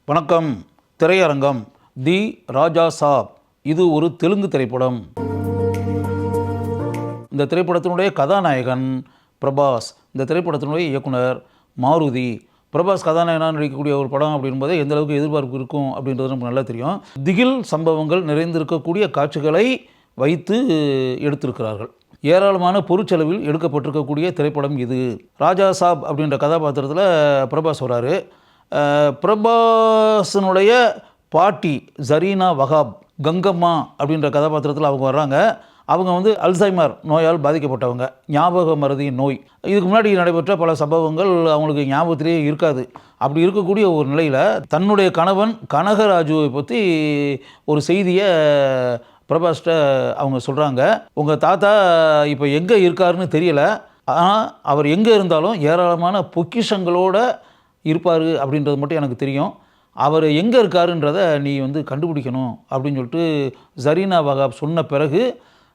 வணக்கம். திரையரங்கம் தி ராஜா சாப். இது ஒரு தெலுங்கு திரைப்படம். இந்த திரைப்படத்தினுடைய கதாநாயகன் பிரபாஸ். இந்த திரைப்படத்தினுடைய இயக்குனர் மாருதி. பிரபாஸ் கதாநாயகனாக நடிக்கக்கூடிய ஒரு படம் அப்படின்போது எந்த அளவுக்கு எதிர்பார்ப்பு இருக்கும் அப்படின்றது நமக்கு நல்லா தெரியும். திகில் சம்பவங்கள் நிறைந்திருக்கக்கூடிய காட்சிகளை வைத்து எடுத்திருக்கிறார்கள். ஏராளமான பொருட்செலவில் எடுக்கப்பட்டிருக்கக்கூடிய திரைப்படம் இது. ராஜா சாப் அப்படின்ற கதாபாத்திரத்தில் பிரபாஸ் வராரு. பிரபாஸனுடைய பாட்டி ஜரீனா வகாப், கங்கம்மா அப்படின்ற கதாபாத்திரத்தில் அவங்க வர்றாங்க. அவங்க அல்சைமர் நோயால் பாதிக்கப்பட்டவங்க, ஞாபக மறதி நோய். இதுக்கு முன்னாடி நடைபெற்ற பல சம்பவங்கள் அவங்களுக்கு ஞாபகத்திலேயே இருக்காது. அப்படி இருக்கக்கூடிய ஒரு நிலையில் தன்னுடைய கணவன் கனகராஜுவை பற்றி ஒரு செய்தியை பிரபாஸ்கிட்ட அவங்க சொல்கிறாங்க. உங்கள் தாத்தா இப்போ எங்கே இருக்காருன்னு தெரியல, ஆனால் அவர் எங்கே இருந்தாலும் ஏராளமான பொக்கிஷங்களோடு இருப்பார் அப்படின்றது மட்டும் எனக்கு தெரியும். அவர் எங்கே இருக்காருன்றதை நீ கண்டுபிடிக்கணும் அப்படின்னு சொல்லிட்டு ஜரீனா வகாப் சொன்ன பிறகு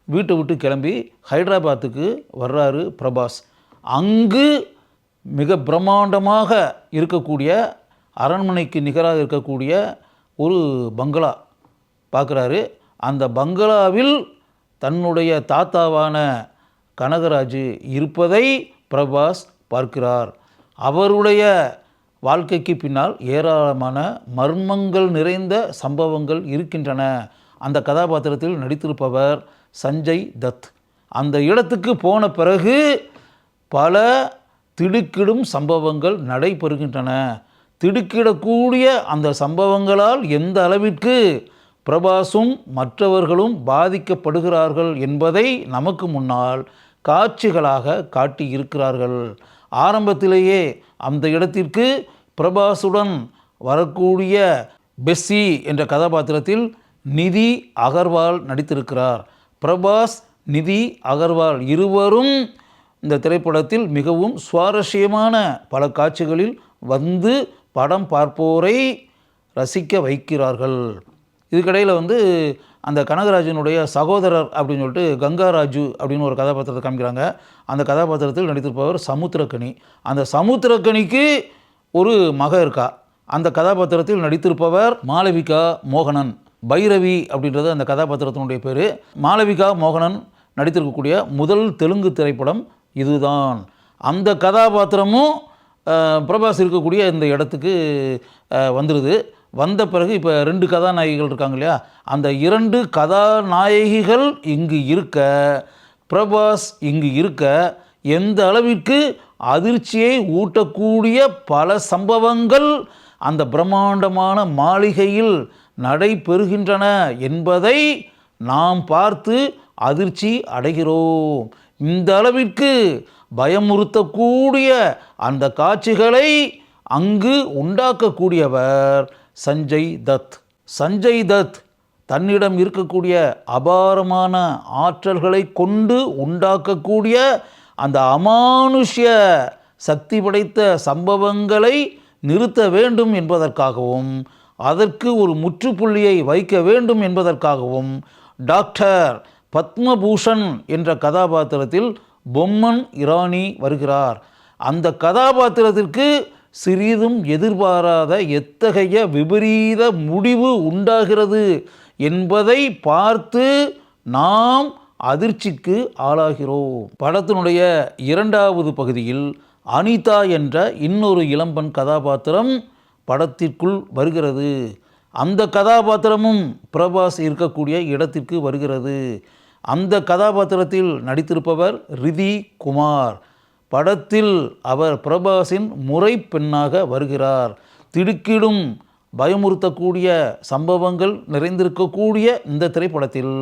வீட்டை விட்டு கிளம்பி ஹைதராபாத்துக்கு வர்றாரு பிரபாஸ். அங்கு மிக பிரம்மாண்டமாக இருக்கக்கூடிய, அரண்மனைக்கு நிகராக இருக்கக்கூடிய ஒரு பங்களா பார்க்குறாரு. அந்த பங்களாவில் தன்னுடைய தாத்தாவான கனகராஜு இருப்பதை பிரபாஸ் பார்க்கிறார். அவருடைய வாழ்க்கைக்கு பின்னால் ஏராளமான மர்மங்கள் நிறைந்த சம்பவங்கள் இருக்கின்றன. அந்த கதாபாத்திரத்தில் நடித்திருப்பவர் சஞ்சய் தத். அந்த இடத்துக்கு போன பிறகு பல திடுக்கிடும் சம்பவங்கள் நடைபெறுகின்றன. திடுக்கிடக்கூடிய அந்த சம்பவங்களால் எந்த அளவிற்கு பிரபாஸும் மற்றவர்களும் பாதிக்கப்படுகிறார்கள் என்பதை நமக்கு முன்னால் காட்சிகளாக காட்டியிருக்கிறார்கள். ஆரம்பத்திலேயே அந்த இடத்திற்கு பிரபாஸுடன் வரக்கூடிய பெஸ்ஸி என்ற கதாபாத்திரத்தில் நிதி அகர்வால் நடித்திருக்கிறார். பிரபாஸ், நிதி அகர்வால் இருவரும் இந்த திரைப்படத்தில் மிகவும் சுவாரஸ்யமான பல காட்சிகளில் படம் பார்ப்போரை ரசிக்க வைக்கிறார்கள். இதுக்கிடையில் அந்த கனகராஜனுடைய சகோதரர் அப்படின்னு சொல்லிட்டு கங்காராஜு அப்படின்னு ஒரு கதாபாத்திரத்தை காமிக்கிறாங்க. அந்த கதாபாத்திரத்தில் நடித்திருப்பவர் சமுத்திரக்கனி. அந்த சமுத்திரக்கனிக்கு ஒரு மக இருக்கா. அந்த கதாபாத்திரத்தில் நடித்திருப்பவர் மாளவிகா மோகனன். பைரவி அப்படின்றது அந்த கதாபாத்திரத்தினுடைய பேர். மாளவிகா மோகனன் நடித்திருக்கக்கூடிய முதல் தெலுங்கு திரைப்படம் இதுதான். அந்த கதாபாத்திரமும் பிரபாஸ் இருக்கக்கூடிய இந்த இடத்துக்கு வந்துடுது. வந்த பிறகு இப்போ 2 கதாநாயகிகள் இருக்காங்க இல்லையா, அந்த 2 கதாநாயகிகள் இங்கு இருக்க, பிரபாஸ் இங்கு இருக்க எந்த அளவிற்கு அதிர்ச்சியை ஊட்டக்கூடிய பல சம்பவங்கள் அந்த பிரம்மாண்டமான மாளிகையில் நடைபெறுகின்றன என்பதை நாம் பார்த்து அதிர்ச்சி அடைகிறோம். இந்த அளவிற்கு பயமுறுத்தக்கூடிய அந்த காட்சிகளை அங்கு உண்டாக்கக்கூடியவர் சஞ்சய் தத். சஞ்சய் தத் தன்னிடம் இருக்கக்கூடிய அபாரமான ஆற்றல்களை கொண்டு உண்டாக்கக்கூடிய அந்த அமானுஷ்ய சக்தி படைத்த சம்பவங்களை நிறுத்த வேண்டும் என்பதற்காகவும், அதற்கு ஒரு முற்றுப்புள்ளியை வைக்க வேண்டும் என்பதற்காகவும் டாக்டர் பத்மபூஷன் என்ற கதாபாத்திரத்தில் பொம்மன் இரானி வருகிறார். அந்த கதாபாத்திரத்திற்கு சிறிதும் எதிர்பாராத எத்தகைய விபரீத முடிவு உண்டாகிறது என்பதை பார்த்து நாம் அதிர்ச்சிக்கு ஆளாகிறோம். படத்தினுடைய 2வது பகுதியில் அனிதா என்ற இன்னொரு இளம்பெண் கதாபாத்திரம் படத்திற்குள் வருகிறது. அந்த கதாபாத்திரமும் பிரபாஸ் இருக்கக்கூடிய இடத்திற்கு வருகிறது. அந்த கதாபாத்திரத்தில் நடித்திருப்பவர் ரிதி குமார். படத்தில் அவர் பிரபாஸின் முறை பெண்ணாக வருகிறார். திடுக்கிடும் பயமுறுத்தக்கூடிய சம்பவங்கள் நிறைந்திருக்கக்கூடிய இந்த திரைப்படத்தில்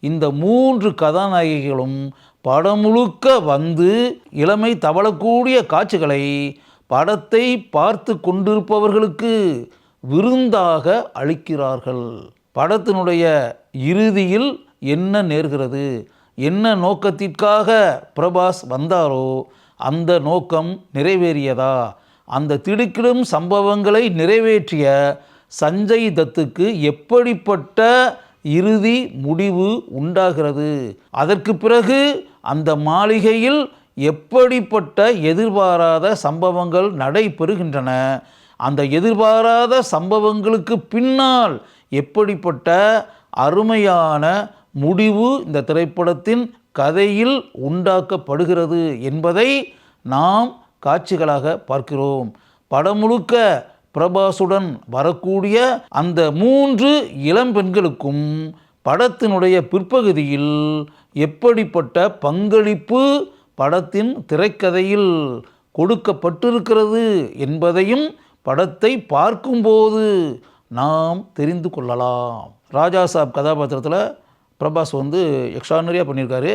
இந்த 3 கதாநாயகிகளும் படம் முழுக்க இளமை தவழக்கூடிய காட்சிகளை படத்தை பார்த்து கொண்டிருப்பவர்களுக்கு விருந்தாக அளிக்கிறார்கள். படத்தினுடைய இறுதியில் என்ன நேர்கிறது, என்ன நோக்கத்திற்காக பிரபாஸ் வந்தாரோ அந்த நோக்கம் நிறைவேறியதா? அந்த திடுக்கிடும் சம்பவங்களை நிறைவேற்றிய சஞ்சய் தத்துக்கு எப்படிப்பட்ட இறுதி முடிவு உண்டாகிறது? அதற்கு பிறகு அந்த மாளிகையில் எப்படிப்பட்ட எதிர்பாராத சம்பவங்கள் நடைபெறுகின்றன? அந்த எதிர்பாராத சம்பவங்களுக்கு பின்னால் எப்படிப்பட்ட அருமையான முடிவு இந்த திரைப்படத்தின் கதையில் உண்டாக்கப்படுகிறது என்பதை நாம் காட்சிகளாக பார்க்கிறோம். படம் முழுக்க பிரபாஸுடன் வரக்கூடிய அந்த 3 இளம்பெண்களுக்கும் படத்தினுடைய பிற்பகுதியில் எப்படிப்பட்ட பங்களிப்பு படத்தின் திரைக்கதையில் கொடுக்கப்பட்டிருக்கிறது என்பதையும் படத்தை பார்க்கும்போது நாம் தெரிந்து கொள்ளலாம். ராஜா சாப் கதாபாத்திரத்தில் பிரபாஸ் எக்ஸ்ட்ரானரியாக பண்ணியிருக்காரு.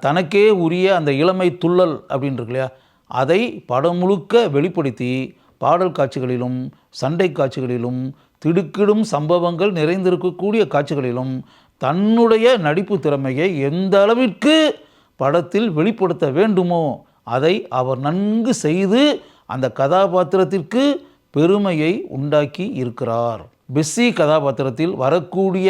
தனக்கே உரிய அந்த இளமை துள்ளல் அப்படின்னு இருக்கு இல்லையா, அதை படம் முழுக்க வெளிப்படுத்தி பாடல் காட்சிகளிலும் சண்டை காட்சிகளிலும் திடுக்கிடும் சம்பவங்கள் நிறைந்திருக்கக்கூடிய காட்சிகளிலும் தன்னுடைய நடிப்பு திறமையை எந்த அளவிற்கு படத்தில் வெளிப்படுத்த வேண்டுமோ அதை அவர் நன்கு செய்து அந்த கதாபாத்திரத்திற்கு பெருமையை உண்டாக்கி இருக்கிறார். பெஸ்ஸி கதாபாத்திரத்தில் வரக்கூடிய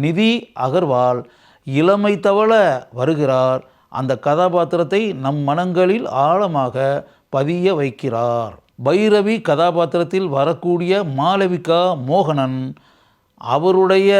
நிதி அகர்வால் இளமை தவள வருகிறார். அந்த கதாபாத்திரத்தை நம் மனங்களில் ஆழமாக பதிய வைக்கிறார். பைரவி கதாபாத்திரத்தில் வரக்கூடிய மாளவிகா மோகனன் அவருடைய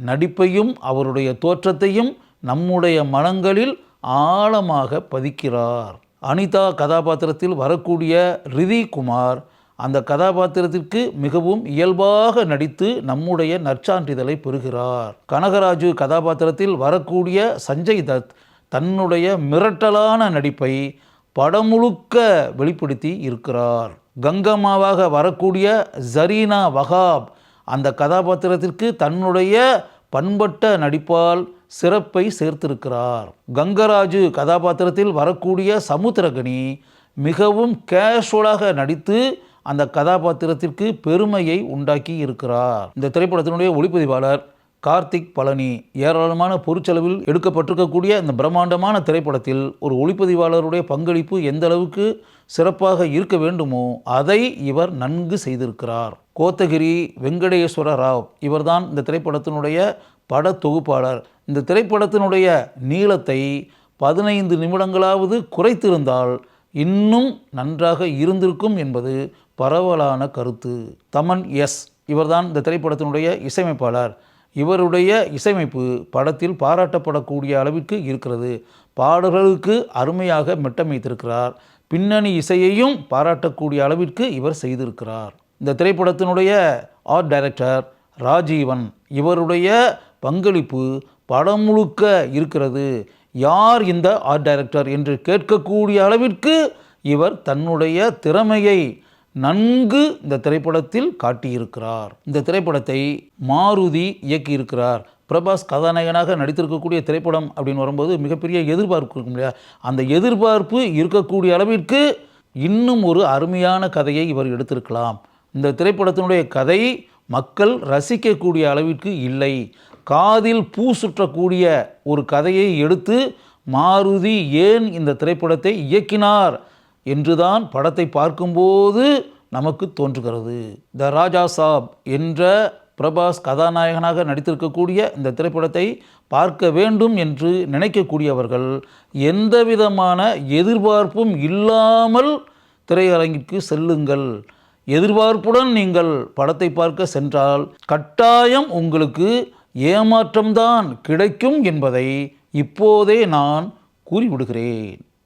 நடிப்பையும் அவருடைய தோற்றத்தையும் நம்முடைய மனங்களில் ஆழமாக பதிக்கிறார். அனிதா கதாபாத்திரத்தில் வரக்கூடிய ரிதி குமார் அந்த கதாபாத்திரத்திற்கு மிகவும் இயல்பாக நடித்து நம்முடைய நற்சான்றிதழை பெறுகிறார். கனகராஜு கதாபாத்திரத்தில் வரக்கூடிய சஞ்சய் தத் தன்னுடைய மிரட்டலான நடிப்பை படம் முழுக்க வெளிப்படுத்தி இருக்கிறார். கங்கம்மாவாக வரக்கூடிய ஜரீனா வஹாப் அந்த கதாபாத்திரத்திற்கு தன்னுடைய பண்பட்ட நடிப்பால் சிறப்பை சேர்த்திருக்கிறார். கங்கராஜு கதாபாத்திரத்தில் வரக்கூடிய சமுத்திரகனி மிகவும் கேஷுவலாக நடித்து அந்த கதாபாத்திரத்திற்கு பெருமையை உண்டாக்கி இருக்கிறார். இந்த திரைப்படத்தினுடைய ஒளிப்பதிவாளர் கார்த்திக் பழனி. ஏராளமான பொருட்செலவில் எடுக்கப்பட்டிருக்கக்கூடிய இந்த பிரம்மாண்டமான திரைப்படத்தில் ஒரு ஒளிப்பதிவாளருடைய பங்களிப்பு எந்த அளவுக்கு சிறப்பாக இருக்க வேண்டுமோ அதை இவர் நன்கு செய்திருக்கிறார். கோத்தகிரி வெங்கடேஸ்வர ராவ் இவர்தான் இந்த திரைப்படத்தினுடைய பட தொகுப்பாளர். இந்த திரைப்படத்தினுடைய நீளத்தை 15 நிமிடங்களாவது குறைத்திருந்தால் இன்னும் நன்றாக இருந்திருக்கும் என்பது பரவலான கருத்து. தமன் எஸ் இவர்தான் இந்த திரைப்படத்தினுடைய இசையமைப்பாளர். இவருடைய இசையமைப்பு படத்தில் பாராட்டப்படக்கூடிய அளவிற்கு இருக்கிறது. பாடல்களுக்கு அருமையாக மெட்டமைத்திருக்கிறார். பின்னணி இசையையும் பாராட்டக்கூடிய அளவிற்கு இவர் செய்திருக்கிறார். இந்த திரைப்படத்தினுடைய ஆர்ட் டைரக்டர் ராஜீவன். இவருடைய பங்களிப்பு படம் முழுக்க இருக்கிறது. யார் இந்த ஆர்ட் டைரக்டர் என்று கேட்கக்கூடிய அளவிற்கு இவர் தன்னுடைய திறமையை நன்கு இந்த திரைப்படத்தில் காட்டியிருக்கிறார். இந்த திரைப்படத்தை மாருதி இயக்கியிருக்கிறார். பிரபாஸ் கதாநாயகனாக நடித்திருக்கக்கூடிய திரைப்படம் அப்படின்னு வரும்போது மிகப்பெரிய எதிர்பார்ப்பு இருக்கும் இல்லையா, அந்த எதிர்பார்ப்பு இருக்கக்கூடிய அளவிற்கு இன்னும் ஒரு அருமையான கதையை இவர் எடுத்திருக்கலாம். இந்த திரைப்படத்தினுடைய கதை மக்கள் ரசிக்கக்கூடிய அளவிற்கு இல்லை. காதில் பூ சுற்றக்கூடிய ஒரு கதையை எடுத்து மாருதி ஏன் இந்த திரைப்படத்தை இயக்கினார் என்றுதான் படத்தை பார்க்கும்போது நமக்கு தோன்றுகிறது. த ராஜா சாப் என்ற பிரபாஸ் கதாநாயகனாக நடித்திருக்கக்கூடிய இந்த திரைப்படத்தை பார்க்க வேண்டும் என்று நினைக்கக்கூடியவர்கள் எந்த விதமான எதிர்பார்ப்பும் இல்லாமல் திரையரங்கிற்கு செல்லுங்கள். எதிர்பார்ப்புடன் நீங்கள் படத்தை பார்க்க சென்றால் கட்டாயம் உங்களுக்கு ஏமாற்றம்தான் கிடைக்கும் என்பதை இப்போதே நான் கூறிவிடுகிறேன்.